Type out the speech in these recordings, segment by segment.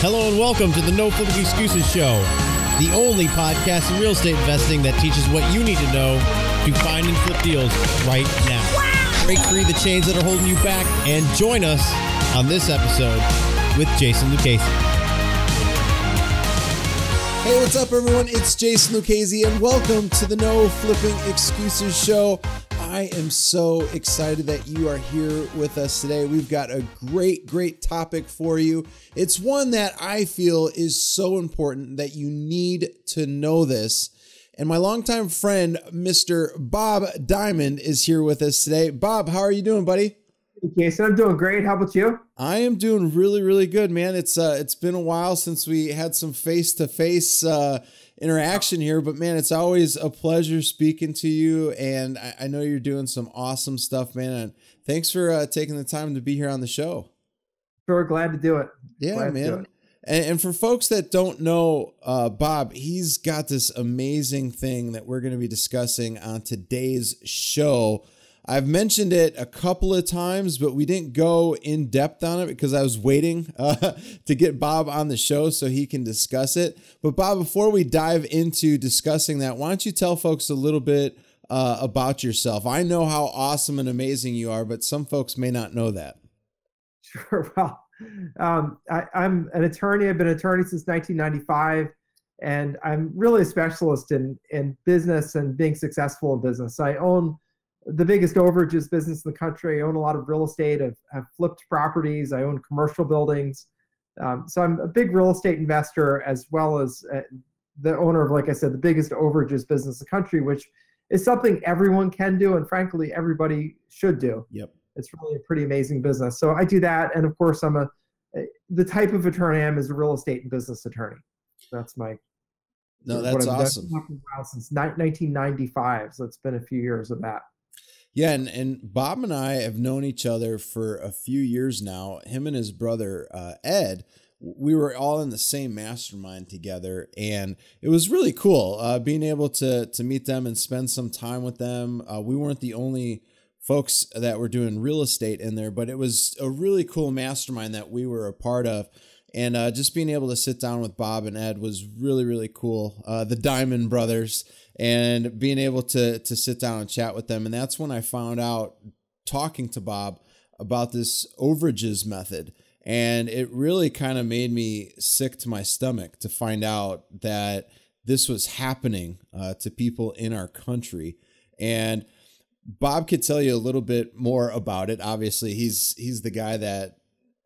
Hello and welcome to the No Flipping Excuses Show, the only podcast in real estate investing that teaches what you need to know to find and flip deals right now. Wow. Break free the chains that are holding you back and join us on this episode with Jason Lucchese. Hey, what's up, everyone? It's Jason Lucchese, and welcome to the No Flipping Excuses Show. I am so excited that you are here with us today. We've got a great topic for you. It's one that I feel is so important that you need to know this. And my longtime friend, Mr. Bob Diamond, is here with us today. Bob, how are you doing, buddy? Hey, Jason, I'm doing great. How about you? I am doing really good, man. It's been a while since we had some face-to-face interaction here, but man, it's always a pleasure speaking to you, and I know you're doing some awesome stuff, man, and thanks for taking the time to be here on the show. Sure, glad to do it. Yeah, man. And for folks that don't know Bob, he's got this amazing thing that we're going to be discussing on today's show. I've mentioned it a couple of times, but we didn't go in depth on it because I was waiting to get Bob on the show so he can discuss it. But Bob, before we dive into discussing that, why don't you tell folks a little bit about yourself? I know how awesome and amazing you are, but some folks may not know that. Sure. Well, I'm an attorney. I've been an attorney since 1995, and I'm really a specialist in business and being successful in business. I own the biggest overages business in the country. I own a lot of real estate. I've flipped properties. I own commercial buildings. So I'm a big real estate investor, as well as the owner of, like I said, the biggest overages business in the country, which is something everyone can do. And frankly, everybody should do. Yep. It's really a pretty amazing business. So I do that. And of course, the type of attorney I am is a real estate and business attorney. That's awesome. Since 1995. So it's been a few years of that. Yeah, and Bob and I have known each other for a few years now. Him and his brother, Ed, we were all in the same mastermind together, and it was really cool being able to meet them and spend some time with them. We weren't the only folks that were doing real estate in there, but it was a really cool mastermind that we were a part of. And just being able to sit down with Bob and Ed was really cool. The Diamond brothers, and being able to sit down and chat with them. And that's when I found out, talking to Bob, about this overages method. And it really kind of made me sick to my stomach to find out that this was happening to people in our country. And Bob could tell you a little bit more about it. Obviously, he's the guy that,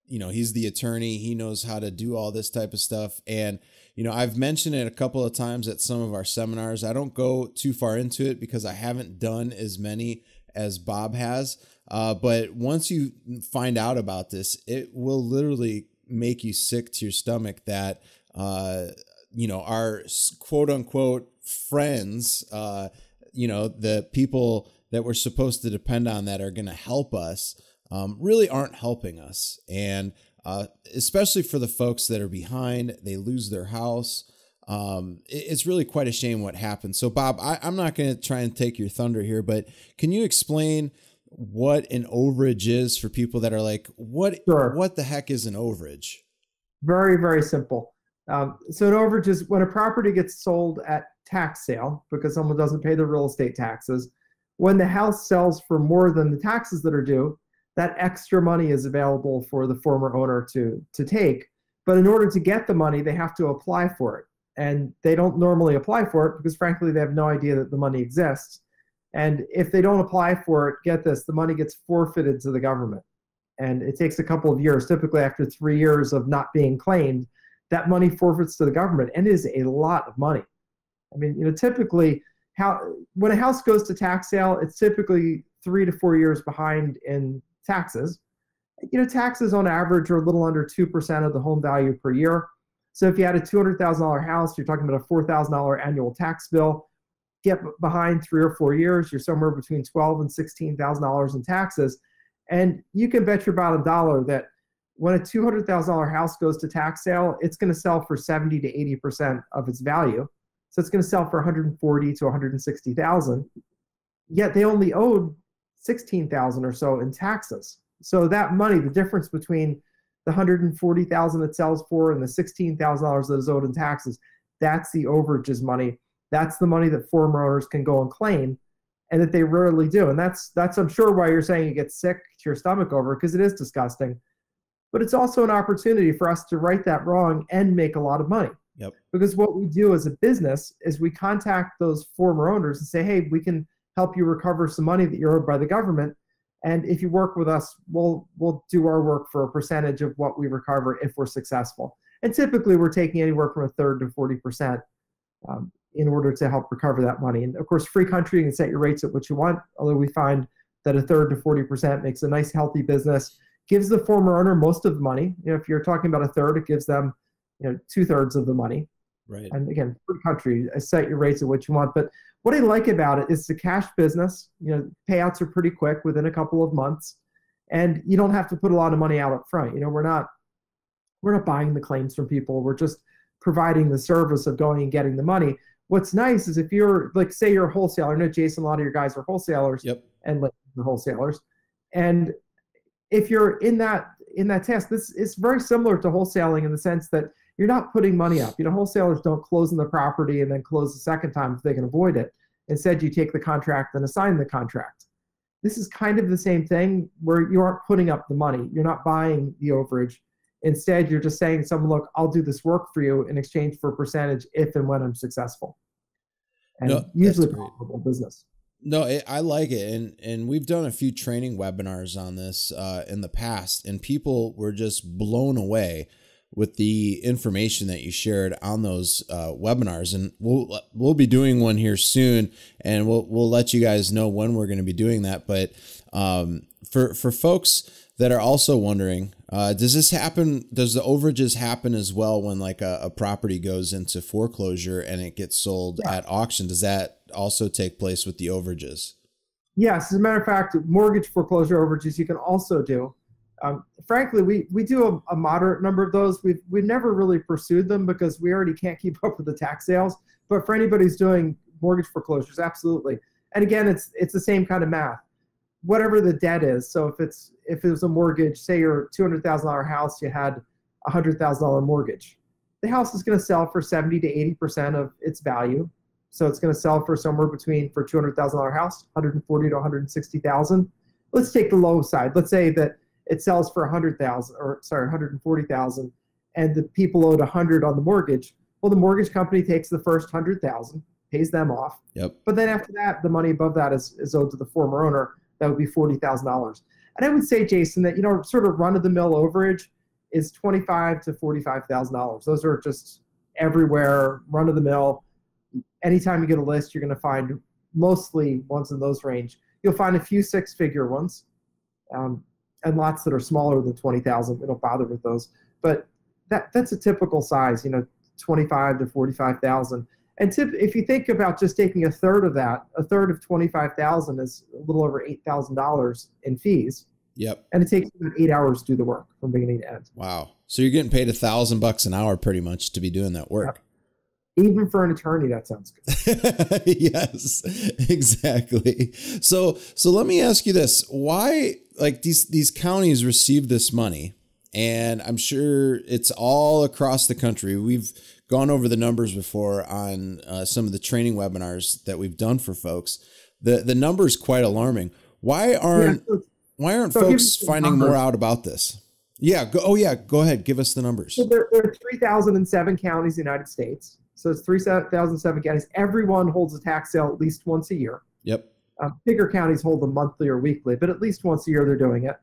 he's the attorney. He knows how to do all this type of stuff. And, I've mentioned it a couple of times at some of our seminars. I don't go too far into it because I haven't done as many as Bob has. But once you find out about this, it will literally make you sick to your stomach that, our quote unquote friends, the people that we're supposed to depend on that are going to help us, really aren't helping us. And especially for the folks that are behind, they lose their house. It's really quite a shame what happened. So Bob, I'm not going to try and take your thunder here, but can you explain what an overage is for people that are like, what the heck is an overage? Very simple. So an overage is when a property gets sold at tax sale because someone doesn't pay the real estate taxes. When the house sells for more than the taxes that are due, that extra money is available for the former owner to take. But in order to get the money, they have to apply for it. And they don't normally apply for it because, frankly, they have no idea that the money exists. And if they don't apply for it, get this, the money gets forfeited to the government. And it takes a couple of years. Typically, after 3 years of not being claimed, that money forfeits to the government, and it is a lot of money. I mean, typically, when a house goes to tax sale, it's typically 3 to 4 years behind in taxes. Taxes on average are a little under 2% of the home value per year. So if you had a $200,000 house, you're talking about a $4,000 annual tax bill. Get behind 3 or 4 years, you're somewhere between $12,000 and $16,000 in taxes. And you can bet your bottom dollar that when a $200,000 house goes to tax sale, it's going to sell for 70 to 80% of its value. So it's going to sell for $140,000 to $160,000. Yet they only owed $16,000 or so in taxes. So that money, the difference between the $140,000 it sells for and the $16,000 that is owed in taxes, that's the overages money. That's the money that former owners can go and claim, and that they rarely do. And that's I'm sure why you're saying you get sick to your stomach over, because it is disgusting. But it's also an opportunity for us to right that wrong and make a lot of money. Yep. Because what we do as a business is we contact those former owners and say, hey, we can help you recover some money that you're owed by the government. And if you work with us, we'll do our work for a percentage of what we recover if we're successful. And typically we're taking anywhere from 1/3 to 40% in order to help recover that money. And of course, free country, you can set your rates at what you want, although we find that 1/3 to 40% makes a nice, healthy business, gives the former owner most of the money. If you're talking about 1/3, it gives them 2/3 of the money. Right. And again, free country, set your rates at what you want. But what I like about it is the cash business. Payouts are pretty quick within a couple of months, and you don't have to put a lot of money out up front. We're not buying the claims from people. We're just providing the service of going and getting the money. What's nice is if you're say you're a wholesaler. I know, Jason, a lot of your guys are wholesalers. Yep. And the wholesalers. And if you're in that test, this is very similar to wholesaling in the sense that you're not putting money up. Wholesalers don't close on the property and then close the second time if they can avoid it. Instead, you take the contract and assign the contract. This is kind of the same thing where you aren't putting up the money. You're not buying the overage. Instead, you're just saying to someone, look, I'll do this work for you in exchange for a percentage if and when I'm successful. And usually profitable business. No, I like it. And we've done a few training webinars on this in the past, and people were just blown away with the information that you shared on those webinars. And we'll be doing one here soon, and we'll let you guys know when we're going to be doing that. But for folks that are also wondering, does this happen? Does the overages happen as well when a property goes into foreclosure and it gets sold at auction? Does that also take place with the overages? Yes, as a matter of fact, mortgage foreclosure overages you can also do. Frankly, we do a moderate number of those. We've never really pursued them because we already can't keep up with the tax sales. But for anybody who's doing mortgage foreclosures, absolutely. And again, it's the same kind of math. Whatever the debt is. So if it was a mortgage, say your $200,000 house, you had a $100,000 mortgage. The house is going to sell for 70 to 80% of its value. So it's going to sell for somewhere between, for $200,000 house, 140 to 160,000. Let's take the low side. Let's say that it sells for 140,000, and the people owed 100 on the mortgage. Well, the mortgage company takes the first 100,000, pays them off. Yep. But then after that, the money above that is owed to the former owner. That would be $40,000. And I would say, Jason, that sort of run-of-the-mill overage is $25,000 to $45,000. Those are just everywhere, run-of-the-mill. Anytime you get a list, you're going to find mostly ones in those range. You'll find a few six-figure ones, and lots that are smaller than 20,000. We don't bother with those, but that's a typical size. 25,000 to 45,000. And if you think about just taking 1/3 of that, 1/3 of 25,000 is a little over $8,000 in fees. Yep. And it takes about 8 hours to do the work from beginning to end. Wow. So you're getting paid $1,000 an hour pretty much to be doing that work. Yep. Even for an attorney, that sounds good. Yes, exactly. So let me ask you this: why, these counties receive this money, and I'm sure it's all across the country. We've gone over the numbers before on some of the training webinars that we've done for folks. The number is quite alarming. Why aren't folks finding more out about this? Yeah. Go ahead. Give us the numbers. So there are 3,007 counties in the United States. So it's 3,007 counties. Everyone holds a tax sale at least once a year. Yep. Bigger counties hold them monthly or weekly, but at least once a year they're doing it.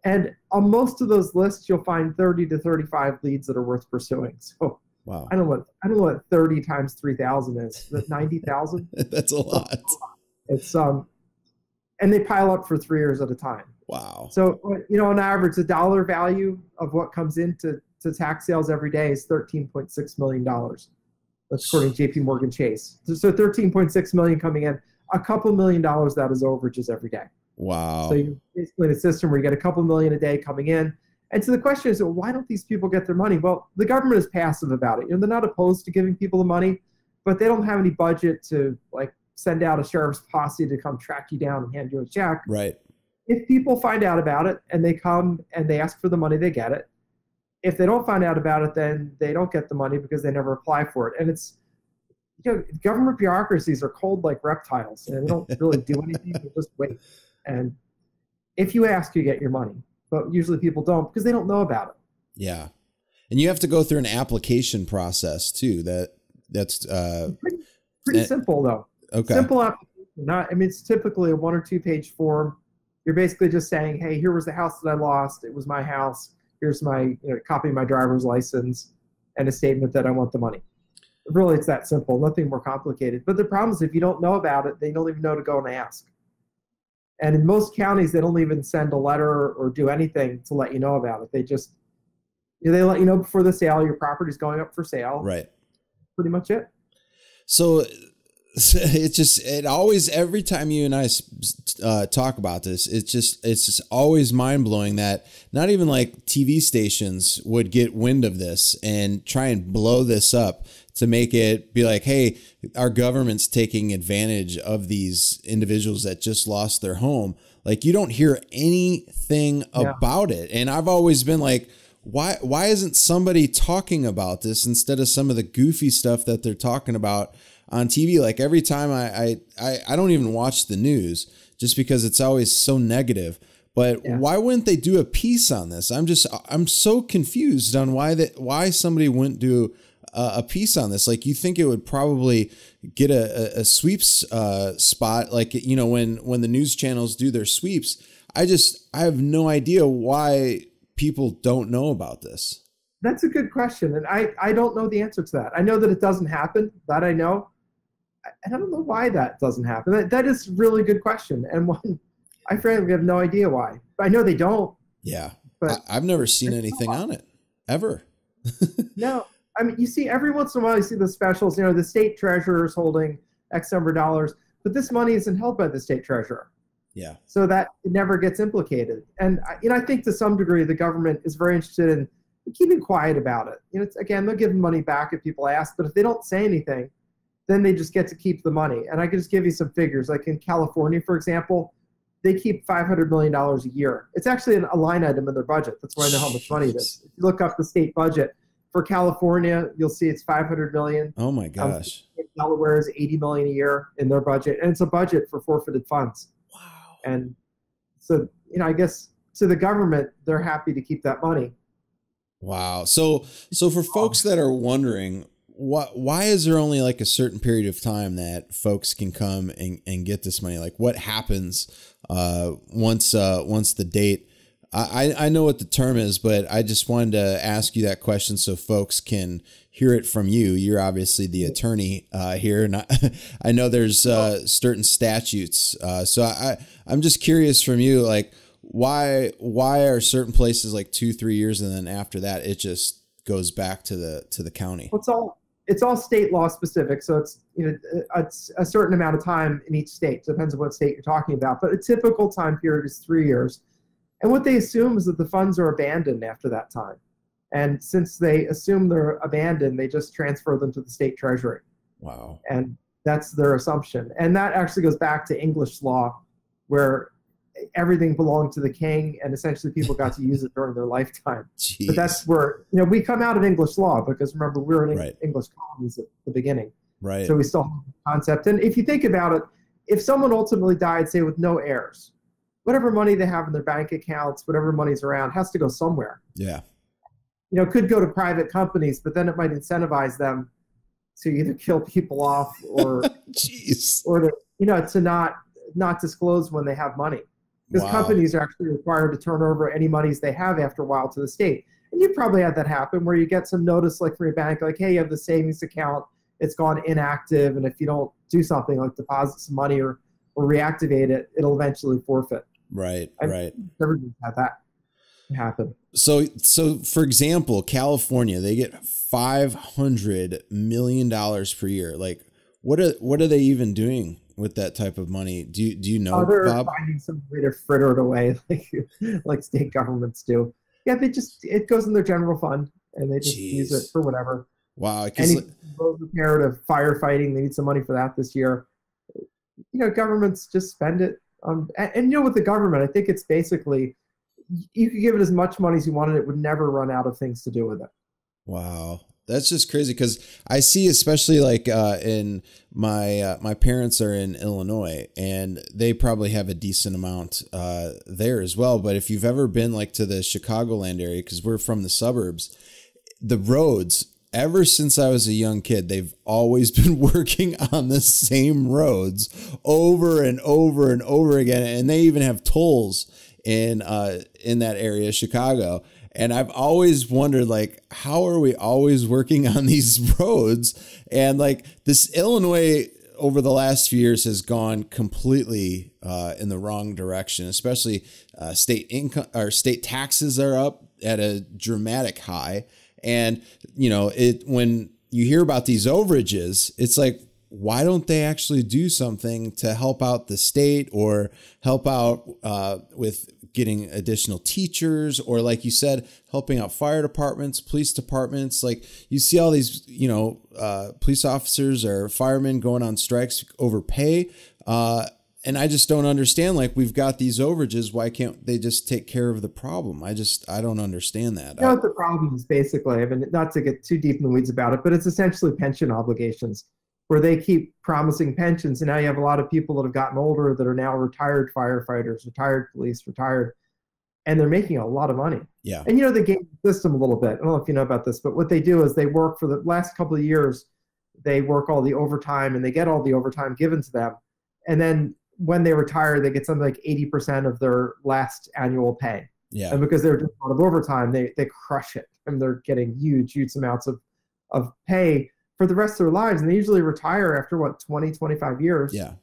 And on most of those lists, you'll find 30 to 35 leads that are worth pursuing. So wow. I don't know what 30 times 3,000 is. Is that 90,000? That's a lot. It's and they pile up for 3 years at a time. Wow. So on average, the dollar value of what comes into tax sales every day is $13.6 million. That's according to JP Morgan Chase. So $13.6 million coming in. A couple $1 million that is overages every day. Wow. So you're basically in a system where you get a couple $million a day coming in. And so the question is, why don't these people get their money? Well, the government is passive about it. They're not opposed to giving people the money, but they don't have any budget to send out a sheriff's posse to come track you down and hand you a check. Right. If people find out about it and they come and they ask for the money, they get it. if they don't find out about it, then they don't get the money because they never apply for it. And it's, government bureaucracies are cold like reptiles, and they don't really do anything. They just wait. And if you ask, you get your money. But usually people don't because they don't know about it. Yeah. And you have to go through an application process too. That's pretty simple though. Okay. Simple application. It's typically a 1 or 2 page form. You're basically just saying, hey, here was the house that I lost. It was my house. Here's my copy of my driver's license and a statement that I want the money. Really, it's that simple. Nothing more complicated. But the problem is if you don't know about it, they don't even know to go and ask. And in most counties, they don't even send a letter or do anything to let you know about it. They just, they let you know before the sale, your property's going up for sale. Right. Pretty much it. So it always, every time you and I talk about this, it's just always mind blowing that not even like TV stations would get wind of this and try and blow this up to make it be like, hey, our government's taking advantage of these individuals that just lost their home. Like, you don't hear anything about it. And I've always been like, why isn't somebody talking about this instead of some of the goofy stuff that they're talking about on TV? Like, every time I don't even watch the news just because it's always so negative. But why wouldn't they do a piece on this? I'm so confused on why somebody wouldn't do a piece on this. Like, you think it would probably get a sweeps spot, like, when the news channels do their sweeps. I have no idea why people don't know about this. That's a good question. And I don't know the answer to that. I know that it doesn't happen. That I know. And I don't know why that doesn't happen. That is a really good question. And one, I frankly have no idea why. I know they don't. Yeah. But I've never seen anything on it ever. No. You see, every once in a while, you see the specials, the state treasurer is holding X number of dollars, but this money isn't held by the state treasurer. Yeah. So that it never gets implicated. And, I think to some degree, the government is very interested in keeping quiet about it. Again, they'll give money back if people ask, but if they don't say anything, then they just get to keep the money. And I can just give you some figures. Like in California, for example, they keep $500 million a year. It's actually a line item in their budget. That's why I know how much money it is. If you look up the state budget for California, you'll see it's $500 million. Oh my gosh. Delaware is $80 million a year in their budget. And it's a budget for forfeited funds. Wow. And so, I guess to the government, they're happy to keep that money. Wow. So for folks that are wondering, why is there only like a certain period of time that folks can come and get this money? Like, what happens once the date? I know what the term is, but I just wanted to ask you that question so folks can hear it from you. You're obviously the attorney here, and I know there's certain statutes. So I'm just curious from you, like, why are certain places like 2-3 years, and then after that it just goes back to the county? Well, it's all state law specific, so it's it's a certain amount of time in each state. Depends on what state you're talking about, but a typical time period is 3 years. And what they assume is that the funds are abandoned after that time. And since they assume they're abandoned, they just transfer them to the state treasury. Wow. And that's their assumption. And that actually goes back to English law, where everything belonged to the king, and essentially people got to use it during their lifetime. Jeez. But that's where, we come out of English law, because remember, we were in English colonies at the beginning. Right. So we still have the concept. And if you think about it, if someone ultimately died, say, with no heirs, whatever money they have in their bank accounts, whatever money's around, has to go somewhere. Yeah. It could go to private companies, but then it might incentivize them to either kill people off or, or to not disclose when they have money. Because companies are actually required to turn over any monies they have after a while to the state. And you probably had that happen where you get some notice like from your bank, like, hey, you have the savings account, it's gone inactive, and if you don't do something like deposit some money or reactivate it, it'll eventually forfeit. Right. Everybody's had that happen. So for example, California, they get $500 million per year. Like, what are they even doing with that type of money? Do you know, they're Bob? finding some way to fritter it away, like state governments do. Yeah, it goes in their general fund, and they just use it for whatever. Wow. Any road repair to firefighting, they need some money for that this year. Governments just spend it. And with the government, I think it's basically, you could give it as much money as you wanted. It would never run out of things to do with it. Wow. That's just crazy because I see, especially like in my parents are in Illinois, and they probably have a decent amount there as well. But if you've ever been like to the Chicagoland area, because we're from the suburbs, the roads, ever since I was a young kid, they've always been working on the same roads over and over and over again. And they even have tolls in that area, Chicago. And I've always wondered, like, how are we always working on these roads? And like this Illinois over the last few years has gone completely in the wrong direction, especially state income or state taxes are up at a dramatic high. And, you know, when you hear about these overages, it's like, why don't they actually do something to help out the state or help out with getting additional teachers, or like you said, helping out fire departments, police departments? Like you see all these, you know, police officers or firemen going on strikes over pay. And I just don't understand, like, we've got these overages. Why can't they just take care of the problem? I don't understand that. You know what the problem is basically, I mean, not to get too deep in the weeds about it, but it's essentially pension obligations where they keep promising pensions. And now you have a lot of people that have gotten older that are now retired firefighters, retired police, retired, and they're making a lot of money. Yeah. And, you know, they game the system a little bit. I don't know if you know about this, but what they do is they work for the last couple of years, they work all the overtime and they get all the overtime given to them. And then when they retire, they get something like 80% of their last annual pay. Yeah. And because they're doing a lot of overtime, they crush it. And they're getting huge amounts of pay for the rest of their lives. And they usually retire after 20, 25 years. Yeah.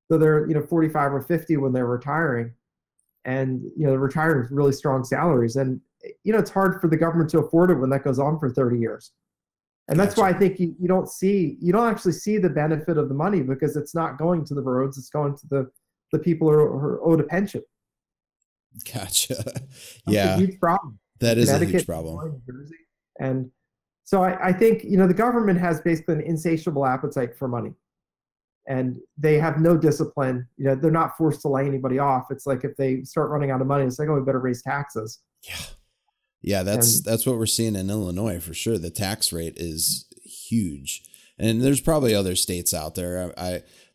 So they're, 45 or 50 when they're retiring. And, they're retiring with really strong salaries. And, it's hard for the government to afford it when that goes on for 30 years. And that's why I think you don't actually see the benefit of the money, because it's not going to the roads. It's going to the people who are owed a pension. Gotcha. That's yeah. a huge problem. That is a huge problem. And so I think, the government has basically an insatiable appetite for money, and they have no discipline. They're not forced to lay anybody off. It's like if they start running out of money, it's like, oh, we better raise taxes. Yeah. Yeah, that's what we're seeing in Illinois for sure. The tax rate is huge. And there's probably other states out there.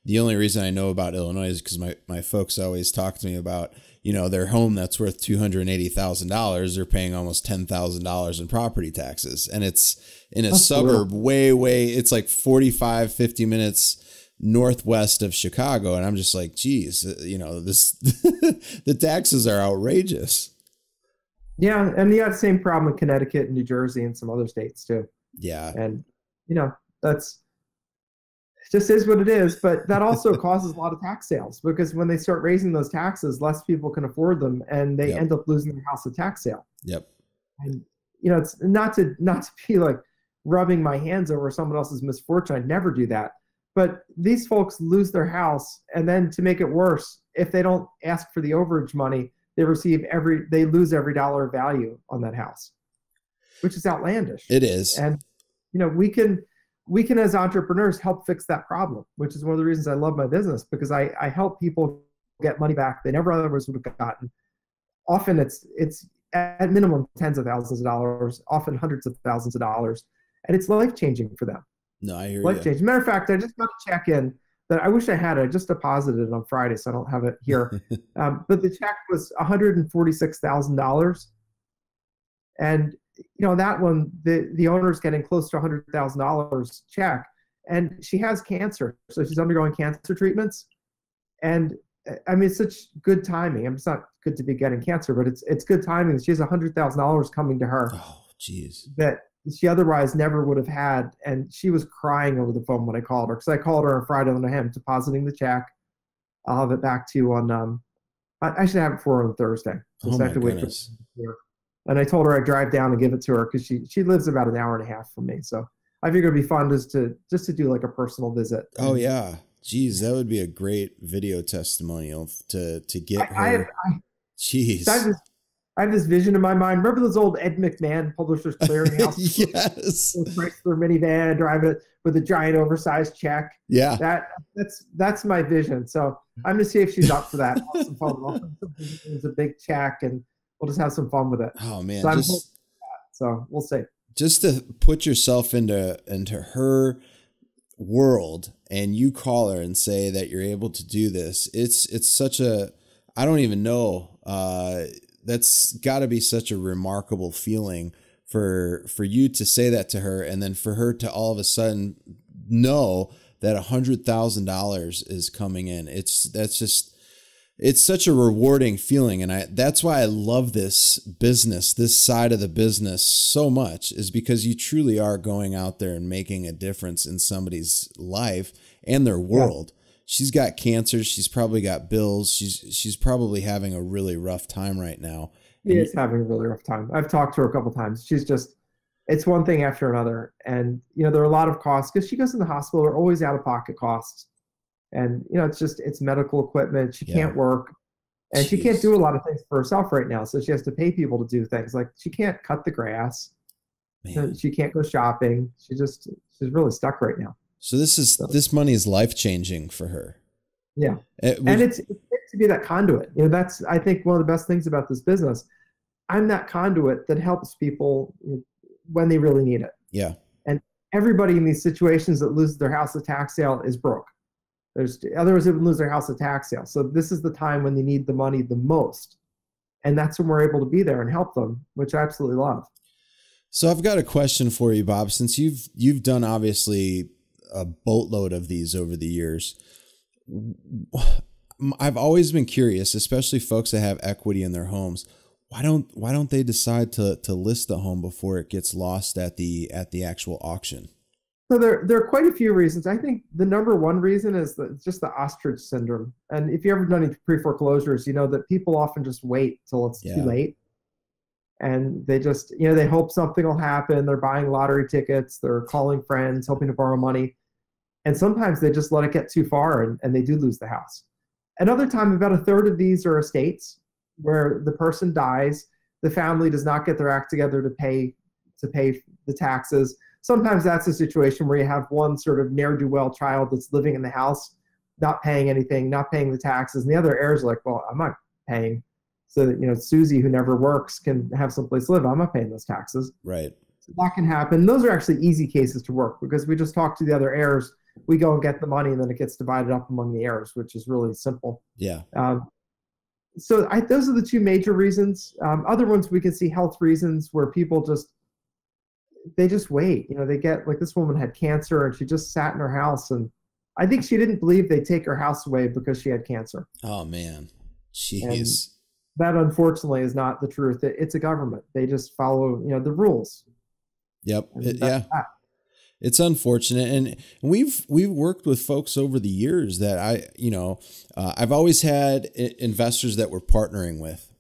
The only reason I know about Illinois is because my folks always talk to me about, their home that's worth $280,000. They're paying almost $10,000 in property taxes. And it's in a suburb way, it's like 45, 50 minutes northwest of Chicago. And I'm just like, geez, the taxes are outrageous. Yeah, and you have the same problem in Connecticut and New Jersey and some other states too. Yeah. And, that's just is what it is. But that also causes a lot of tax sales, because when they start raising those taxes, less people can afford them, and they end up losing their house at tax sale. Yep. And, it's not to be like rubbing my hands over someone else's misfortune. I'd never do that. But these folks lose their house, and then to make it worse, if they don't ask for the overage money, they lose every dollar of value on that house, which is outlandish. It is. And, we can as entrepreneurs help fix that problem, which is one of the reasons I love my business, because I help people get money back they never otherwise would have gotten. Often it's at minimum tens of thousands of dollars, often hundreds of thousands of dollars. And it's life-changing for them. No, I hear you. Life-changing. Matter of fact, I just got a check in that I wish I had. I just deposited it on Friday, so I don't have it here. But the check was $146,000. And, that one, the owner's getting close to $100,000 check. And she has cancer, so she's undergoing cancer treatments. And, I mean, it's such good timing. It's not good to be getting cancer, but it's good timing. She has $100,000 coming to her. Oh, geez. That she otherwise never would have had. And she was crying over the phone when I called her, because I called her on Friday and I'm depositing the check. I'll have it back to you on, I should have it for her on Thursday. Oh my goodness. And I told her I'd drive down and give it to her, because she lives about an hour and a half from me. So I figured it'd be fun just to do like a personal visit. Oh yeah. Geez, that would be a great video testimonial to get her. Jeez. I have this vision in my mind. Remember those old Ed McMahon Publishers Clearinghouse? Yes. Chrysler minivan, driving it with a giant oversized check. Yeah. That's my vision. So I'm going to see if she's up for that. It's a big check, and we'll just have some fun with it. Oh man, So so we'll see. Just to put yourself into her world, and you call her and say that you're able to do this. It's such a, I don't even know. That's got to be such a remarkable feeling for you to say that to her, and then for her to all of a sudden know that $100,000 is coming in. It's such a rewarding feeling. And that's why I love this business, this side of the business so much, is because you truly are going out there and making a difference in somebody's life and their world. Yeah. She's got cancer. She's probably got bills. She's probably having a really rough time right now. She is having a really rough time. I've talked to her a couple of times. It's one thing after another. And, there are a lot of costs because she goes in the hospital. They're always out of pocket costs. And, it's medical equipment. She can't work, and she can't do a lot of things for herself right now. So she has to pay people to do things like she can't cut the grass. She can't go shopping. She's really stuck right now. So this money is life-changing for her. Yeah. And it's to be that conduit. That's, I think, one of the best things about this business. I'm that conduit that helps people when they really need it. Yeah. And everybody in these situations that loses their house at tax sale is broke. Others would lose their house at tax sale. So this is the time when they need the money the most. And that's when we're able to be there and help them, which I absolutely love. So I've got a question for you, Bob. Since you've done obviously a boatload of these over the years, I've always been curious, especially folks that have equity in their homes. Why don't they decide to list the home before it gets lost at the actual auction? So there are quite a few reasons. I think the number one reason is just the ostrich syndrome. And if you ever done any pre-foreclosures, you know that people often just wait till it's too late. And they just, they hope something will happen. They're buying lottery tickets. They're calling friends, hoping to borrow money. And sometimes they just let it get too far and they do lose the house. Another time, about a third of these are estates where the person dies. The family does not get their act together to pay the taxes. Sometimes that's a situation where you have one sort of ne'er-do-well child that's living in the house, not paying anything, not paying the taxes, and the other heirs are like, well, I'm not paying. So that, Susie, who never works, can have someplace to live. I'm not paying those taxes. Right. So that can happen. Those are actually easy cases to work because we just talk to the other heirs. We go and get the money, and then it gets divided up among the heirs, which is really simple. Yeah. So those are the two major reasons. Other ones we can see health reasons where people just wait. They get, like, this woman had cancer and she just sat in her house, and I think she didn't believe they'd take her house away because she had cancer. Oh man, jeez. And that unfortunately is not the truth. It's a government. They just follow, the rules. Yep. It's unfortunate, and we've worked with folks over the years that I've always had investors that we're partnering with.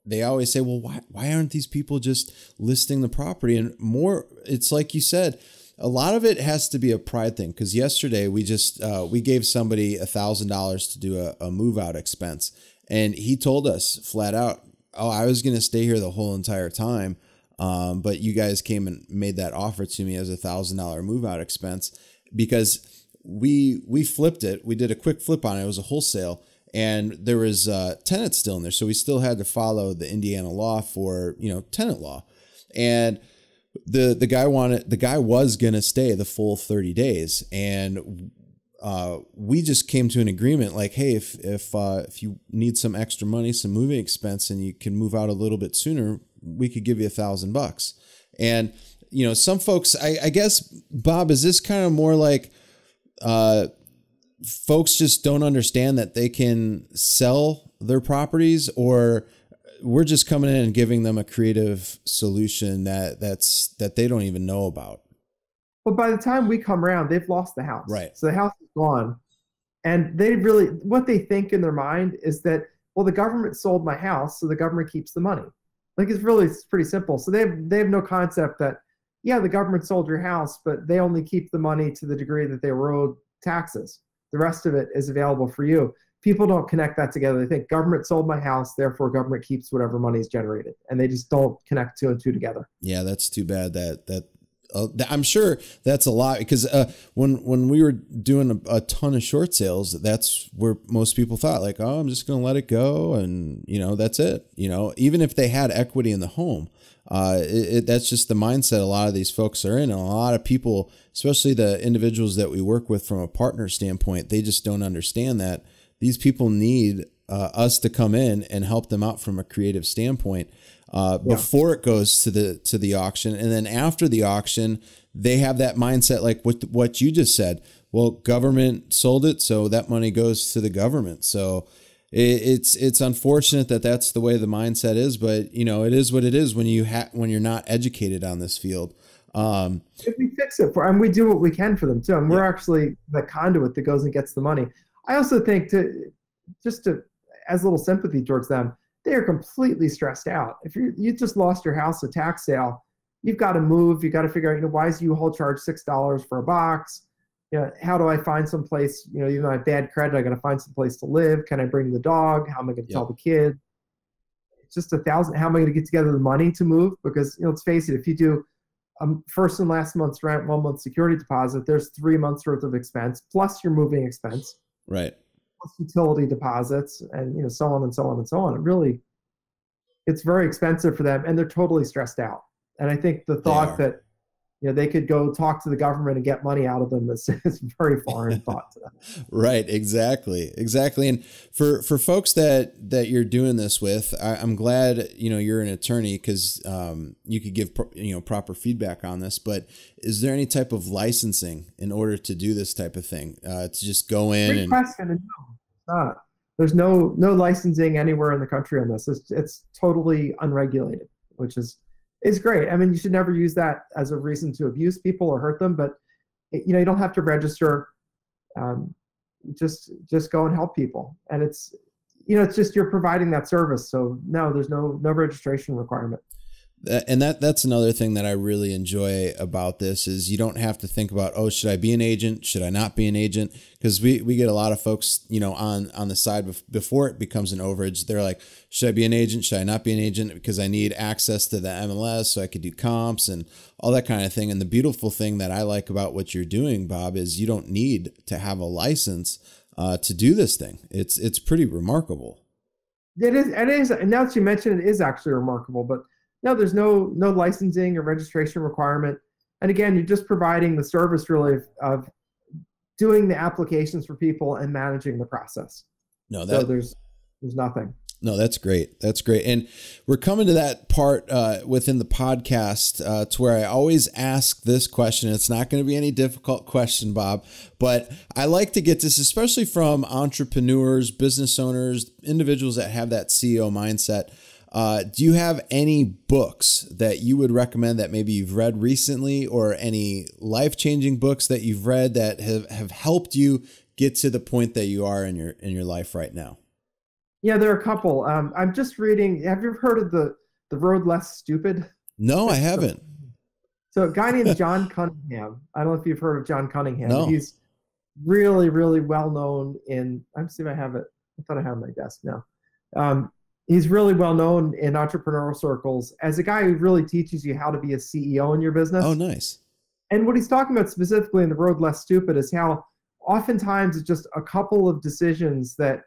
They always say, well, why aren't these people just listing the property? And more, it's like you said, a lot of it has to be a pride thing. Because yesterday we gave somebody $1,000 to do a move out expense, and he told us flat out, "Oh, I was going to stay here the whole entire time, but you guys came and made that offer to me as $1,000 move out expense because we flipped it. We did a quick flip on it. It was a wholesale." And there was tenants still in there. So we still had to follow the Indiana law for, tenant law. And the guy was going to stay the full 30 days. And we just came to an agreement like, hey, if you need some extra money, some moving expense, and you can move out a little bit sooner, we could give you $1,000. And, some folks, I guess, Bob, is this kind of more like, folks just don't understand that they can sell their properties, or we're just coming in and giving them a creative solution that they don't even know about? Well, by the time we come around, they've lost the house. Right. So the house is gone. And what they think in their mind is that, well, the government sold my house, so the government keeps the money. Like, it's pretty simple. So they have no concept that, yeah, the government sold your house, but they only keep the money to the degree that they were owed taxes. The rest of it is available for you. People don't connect that together. They think government sold my house, therefore government keeps whatever money is generated. And they just don't connect two and two together. Yeah, that's too bad that I'm sure that's a lot because when we were doing a ton of short sales, that's where most people thought like, oh, I'm just going to let it go. And, that's it. Even if they had equity in the home, that's just the mindset a lot of these folks are in. And a lot of people, especially the individuals that we work with from a partner standpoint, they just don't understand that these people need us to come in and help them out from a creative standpoint before it goes to the auction. And then after the auction, they have that mindset like what you just said. Well, government sold it, so that money goes to the government. So it's unfortunate that that's the way the mindset is, but it is what it is when you're not educated on this field. If we fix it and we do what we can for them too, and we're actually the conduit that goes and gets the money. I also think as a little sympathy towards them, they are completely stressed out. If you just lost your house at tax sale, you've got to move. You got to figure out, why is U-Haul charge $6 for a box? How do I find some place? Even though I have bad credit, I got to find some place to live. Can I bring the dog? How am I going to tell the kid? It's just $1,000. How am I going to get together the money to move? Because let's face it, if you do first and last month's rent, 1 month security deposit, there's 3 months worth of expense plus your moving expense. Right. Utility deposits and so on and so on and so on. It's very expensive for them and they're totally stressed out. And I think the thought that they could go talk to the government and get money out of them is very foreign thought to them. Right, exactly. And for folks that you're doing this with, I'm glad you're an attorney because you could give proper feedback on this. But is there any type of licensing in order to do this type of thing? To just go in Great question. No, it's not. There's no licensing anywhere in the country on this. It's totally unregulated, which is great. I mean, you should never use that as a reason to abuse people or hurt them, but you don't have to register. Just go and help people. And it's just you're providing that service. So no, there's no registration requirement. And that's another thing that I really enjoy about this is you don't have to think about, oh, should I be an agent? Should I not be an agent? Because we get a lot of folks, on the side before it becomes an overage. They're like, should I be an agent? Should I not be an agent? Because I need access to the MLS so I could do comps and all that kind of thing. And the beautiful thing that I like about what you're doing, Bob, is you don't need to have a license to do this thing. It's pretty remarkable. It is. And now that you mention it is actually remarkable, but no, there's no licensing or registration requirement. And again, you're just providing the service really of doing the applications for people and managing the process. So there's nothing. No, that's great. That's great. And we're coming to that part within the podcast to where I always ask this question. It's not going to be any difficult question, Bob, but I like to get this, especially from entrepreneurs, business owners, individuals that have that CEO mindset. Do you have any books that you would recommend that maybe you've read recently or any life-changing books that you've read that have helped you get to the point that you are in your life right now? Yeah, there are a couple. I'm just reading. Have you ever heard of the Road Less Stupid? No, I haven't. So a guy named John Cunningham. I don't know if you've heard of John Cunningham. No. He's really, really well known in. I'm seeing if I have it. I thought I had it on my desk now. He's really well known in entrepreneurial circles as a guy who really teaches you how to be a CEO in your business. Oh, nice. And what he's talking about specifically in The Road Less Stupid is how oftentimes it's just a couple of decisions that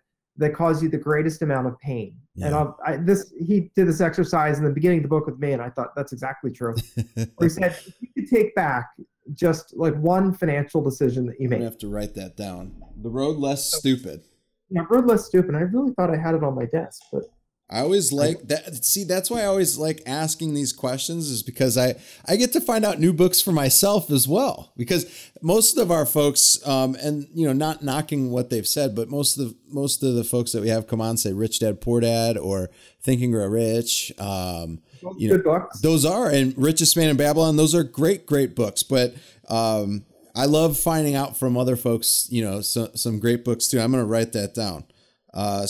cause you the greatest amount of pain. Yeah. And he did this exercise in the beginning of the book with me, and I thought that's exactly true. Where he said, if you could take back just like one financial decision that you made. I'm going to have to write that down. The Road Less Stupid. Yeah, Road Less Stupid. I really thought I had it on my desk, but I always like that. See, that's why I always like asking these questions is because I get to find out new books for myself as well, because most of our folks, and not knocking what they've said, but most of the folks that we have come on say Rich Dad, Poor Dad or Think and Grow Rich. Good books. Those are, and Richest Man in Babylon. Those are great books. But, I love finding out from other folks, some great books too. I'm going to write that down.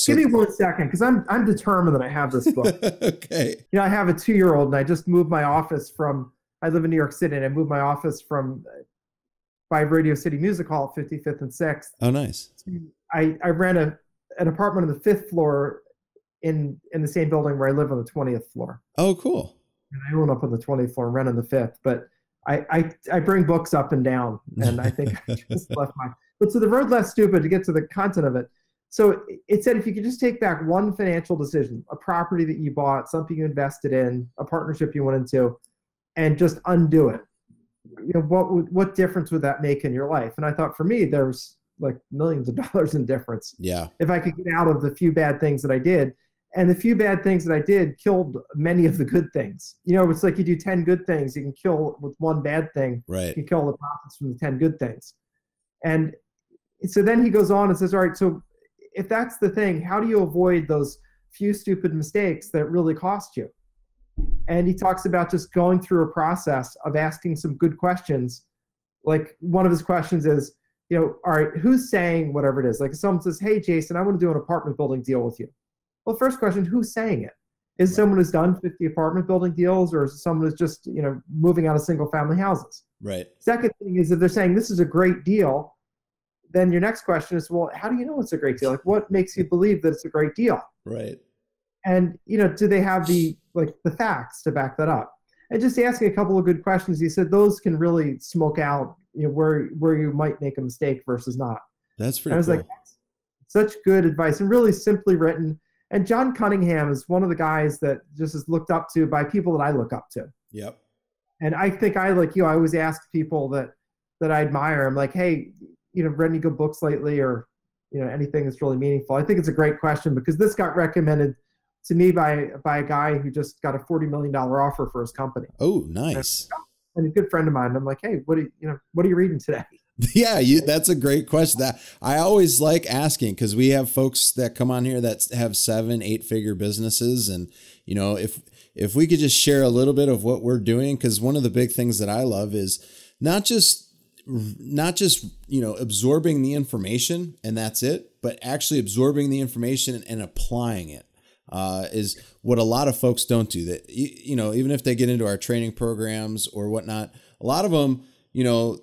Give me 1 second, because I'm determined that I have this book. Okay. I have a 2-year-old, and I just moved my office I live in New York City, and I moved my office by Radio City Music Hall at 55th and 6th. Oh, nice. I ran an apartment on the 5th floor in the same building where I live on the 20th floor. Oh, cool. And I own up on the 20th floor and rent on the 5th. But I bring books up and down, and I think I just left mine. But so The Road Less Stupid, to get to the content of it. So it said if you could just take back one financial decision, a property that you bought, something you invested in, a partnership you went into, and just undo it, what difference would that make in your life? And I thought for me, there's like millions of dollars in difference. Yeah. If I could get out of the few bad things that I did. And the few bad things that I did killed many of the good things. It's like you do 10 good things, you can kill with one bad thing. Right. You can kill the profits from the 10 good things. And so then he goes on and says, all right, so if that's the thing, how do you avoid those few stupid mistakes that really cost you? And he talks about just going through a process of asking some good questions. Like one of his questions is, all right, who's saying whatever it is? Like if someone says, hey, Jason, I want to do an apartment building deal with you. Well, first question, who's saying it? Is it someone who's done 50 apartment building deals, or is it someone who's just, moving out of single family houses? Right. Second thing is, if they're saying this is a great deal, then your next question is, well, how do you know it's a great deal? Like what makes you believe that it's a great deal? Right. And, do they have the facts to back that up? And just asking a couple of good questions, he said those can really smoke out, where you might make a mistake versus not. That's pretty cool. I was like, that's such good advice and really simply written. And John Cunningham is one of the guys that just is looked up to by people that I look up to. Yep. And I think I always ask people that I admire. I'm like, hey, read any good books lately, or, anything that's really meaningful? I think it's a great question because this got recommended to me by a guy who just got a $40 million offer for his company. Oh, nice. And a good friend of mine. And I'm like, hey, what are you reading today? Yeah, that's a great question. That I always like asking, because we have folks that come on here that have 7-8 figure businesses, and if we could just share a little bit of what we're doing, because one of the big things that I love is not just absorbing the information and that's it, but actually absorbing the information and applying it. Is what a lot of folks don't do. That even if they get into our training programs or whatnot, a lot of them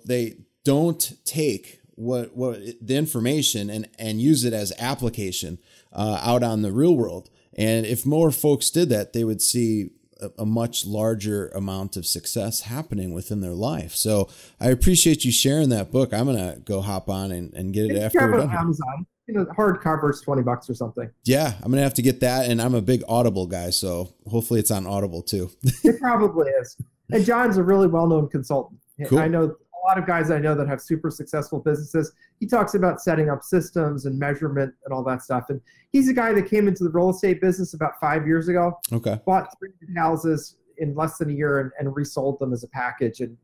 they don't take what the information and use it as application out on the real world. And if more folks did that, they would see a much larger amount of success happening within their life. So I appreciate you sharing that book. I'm gonna go hop on and get it after we're done. Amazon. Hardcover is $20 or something. Yeah, I'm gonna have to get that, and I'm a big Audible guy, so hopefully it's on Audible too. It probably is. And John's a really well-known consultant. Cool. I know a lot of guys I know that have super successful businesses. He talks about setting up systems and measurement and all that stuff. And he's a guy that came into the real estate business about 5 years ago. Okay. Bought 300 houses in less than a year and resold them as a package, and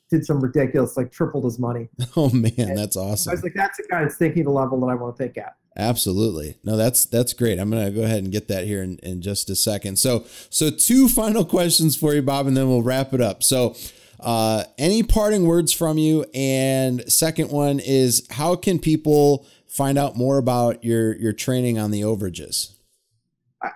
did some ridiculous, tripled his money. Oh man, that's awesome. I was like, that's a guy that's thinking the level that I want to think at. Absolutely. No, that's great. I'm going to go ahead and get that here in just a second. So 2 final questions for you, Bob, and then we'll wrap it up. So any parting words from you? And second one is, how can people find out more about your training on the overages?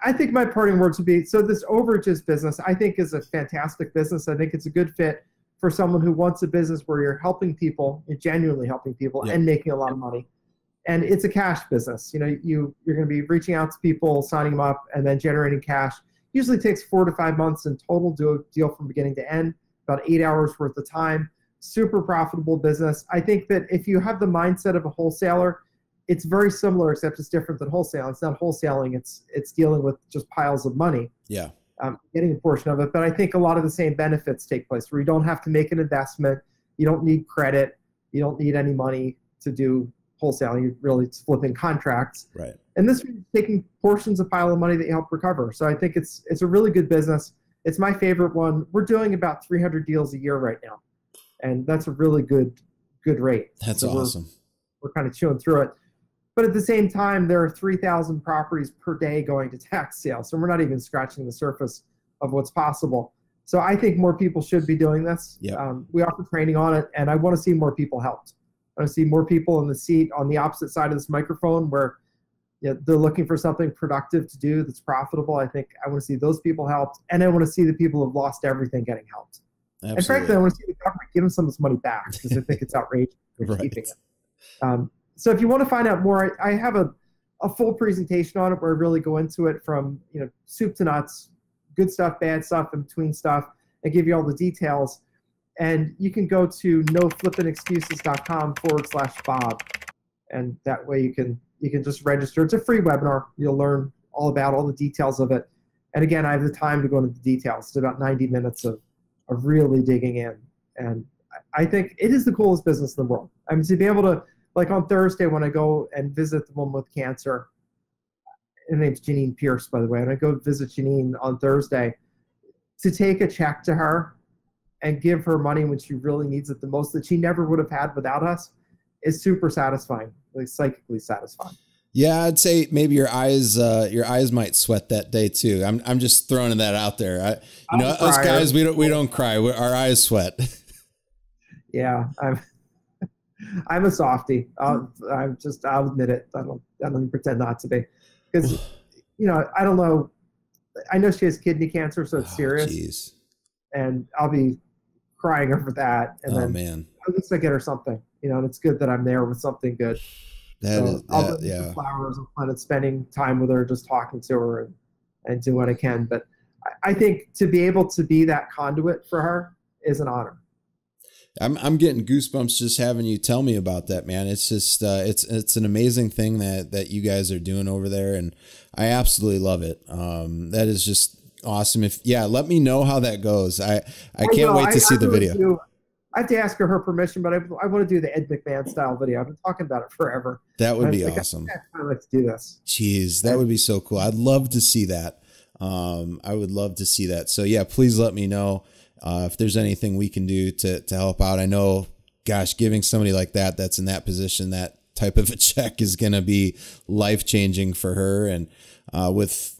I think my parting words would be, so this overages business, I think, is a fantastic business. I think it's a good fit for someone who wants a business where you're helping people, you're genuinely helping people, Yep. and making a lot of money. And it's a cash business. You're going to be reaching out to people, signing them up, and then generating cash. Usually takes 4 to 5 months in total to do a deal from beginning to end, about 8 hours worth of time. Super profitable business. I think that if you have the mindset of a wholesaler, it's very similar, except it's different than wholesaling. It's not wholesaling. It's dealing with just piles of money. Yeah. Getting a portion of it. But I think a lot of the same benefits take place where you don't have to make an investment. You don't need credit. You don't need any money to do wholesaling. You're really flipping contracts. Right. And this is taking portions of pile of money that you help recover. So I think it's a really good business. It's my favorite one. We're doing about 300 deals a year right now. And that's a really good rate. That's so awesome. We're kind of chewing through it. But at the same time, there are 3,000 properties per day going to tax sale. So we're not even scratching the surface of what's possible. So I think more people should be doing this. Yep. We offer training on it, and I want to see more people helped. I want to see more people in the seat on the opposite side of this microphone where they're looking for something productive to do that's profitable. I want to see those people helped, and I want to see the people who've lost everything getting helped. Absolutely. And frankly, I want to see the government give them some of this money back because I think it's outrageous for Right. keeping it. So if you want to find out more, I have a full presentation on it where I really go into it from soup to nuts, good stuff, bad stuff, in between stuff, and give you all the details. And you can go to noflippingexcuses.com/Bob. And that way you can just register. It's a free webinar. You'll learn all about all the details of it. And again, I have the time to go into the details. It's about 90 minutes of really digging in. And I think it is the coolest business in the world. I mean, to be able to, like on Thursday when I go and visit the woman with cancer, her name's Janine Pierce, by the way, and I go visit Janine on Thursday, to take a check to her and give her money when she really needs it the most, that she never would have had without us, is super satisfying, like psychically satisfying. Yeah, I'd say maybe your eyes might sweat that day too. I'm just throwing that out there. Us guys, we don't cry. Our eyes sweat. Yeah, I'm a softie. I'll admit it. I don't even pretend not to be, because I don't know. I know she has kidney cancer, so it's serious. Geez. And I'll be crying over that, and then man, at least I get her something. And it's good that I'm there with something good. I'll put flowers and plan on spending time with her, just talking to her and do what I can. But I think to be able to be that conduit for her is an honor. I'm getting goosebumps just having you tell me about that, man. It's just it's an amazing thing that you guys are doing over there, and I absolutely love it. That is just awesome. Let me know how that goes. I can't wait to see the video. I have to ask her permission, but I want to do the Ed McMahon style video. I've been talking about it forever. That would be awesome. I'd like to do this. Jeez, that would be so cool. I'd love to see that. I would love to see that. So yeah, please let me know if there's anything we can do to help out. I know, gosh, giving somebody like that's in that position, that type of a check is going to be life-changing for her. And with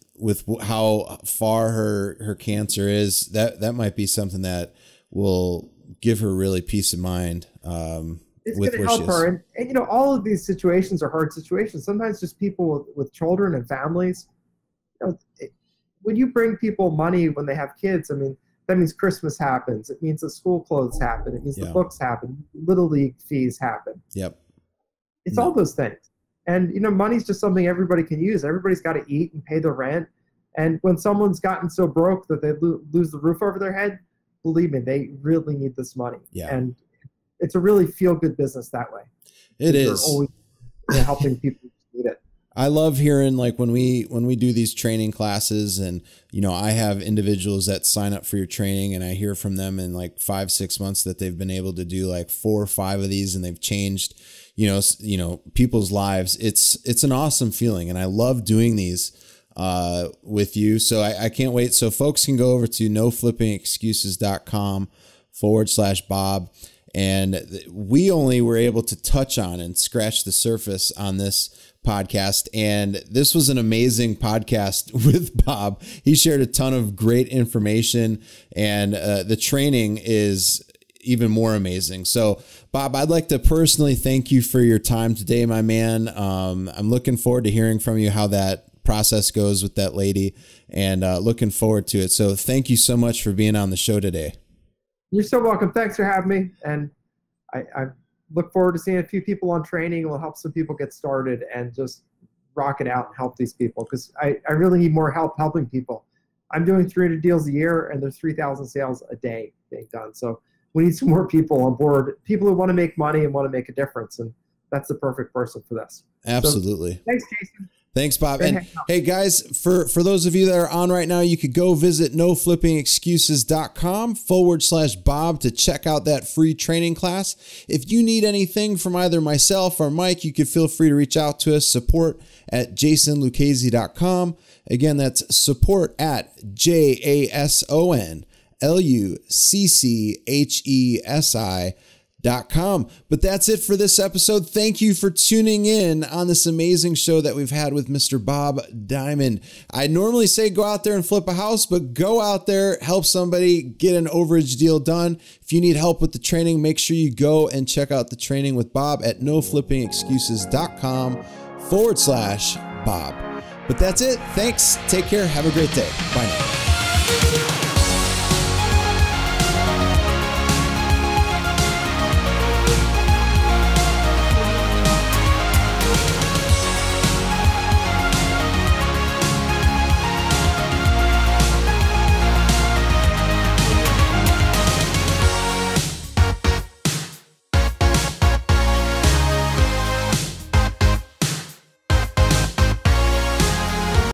how far her cancer is, that might be something that will give her really peace of mind. It's going to help her. And all of these situations are hard situations. Sometimes just people with children and families, when you bring people money when they have kids, I mean, that means Christmas happens. It means the school clothes happen. It means the books happen. Little league fees happen. Yep. It's all those things. And, money's just something everybody can use. Everybody's got to eat and pay the rent. And when someone's gotten so broke that they lose the roof over their head, believe me, they really need this money. Yeah. And it's a really feel-good business that way. It is. They're always helping people who need it. I love hearing, like, when we do these training classes, and I have individuals that sign up for your training, and I hear from them in like 5-6 months that they've been able to do like 4 or 5 of these, and they've changed people's lives. It's an awesome feeling, and I love doing these with you. So I can't wait. So folks can go over to noflippingexcuses.com/Bob. And we only were able to touch on and scratch the surface on this podcast. And this was an amazing podcast with Bob. He shared a ton of great information, and the training is even more amazing. So Bob, I'd like to personally thank you for your time today, my man. I'm looking forward to hearing from you how that process goes with that lady, and looking forward to it. So thank you so much for being on the show today. You're so welcome. Thanks for having me. And I look forward to seeing a few people on training. We'll help some people get started and just rock it out and help these people, because I really need more help helping people. I'm doing 300 deals a year, and there's 3,000 sales a day being done. So we need some more people on board, people who want to make money and want to make a difference. And that's the perfect person for this. Absolutely. So, thanks, Jason. Thanks, Bob. And hey, guys, for those of you that are on right now, you could go visit noflippingexcuses.com/Bob to check out that free training class. If you need anything from either myself or Mike, you could feel free to reach out to us, support@jasonluchesi.com. Again, that's support@JasonLuchesi.com. But that's it for this episode. Thank you for tuning in on this amazing show that we've had with Mr. Bob Diamond. I normally say go out there and flip a house, but go out there, help somebody get an overage deal done. If you need help with the training, make sure you go and check out the training with Bob at noflippingexcuses.com/Bob. But that's it. Thanks. Take care. Have a great day. Bye now.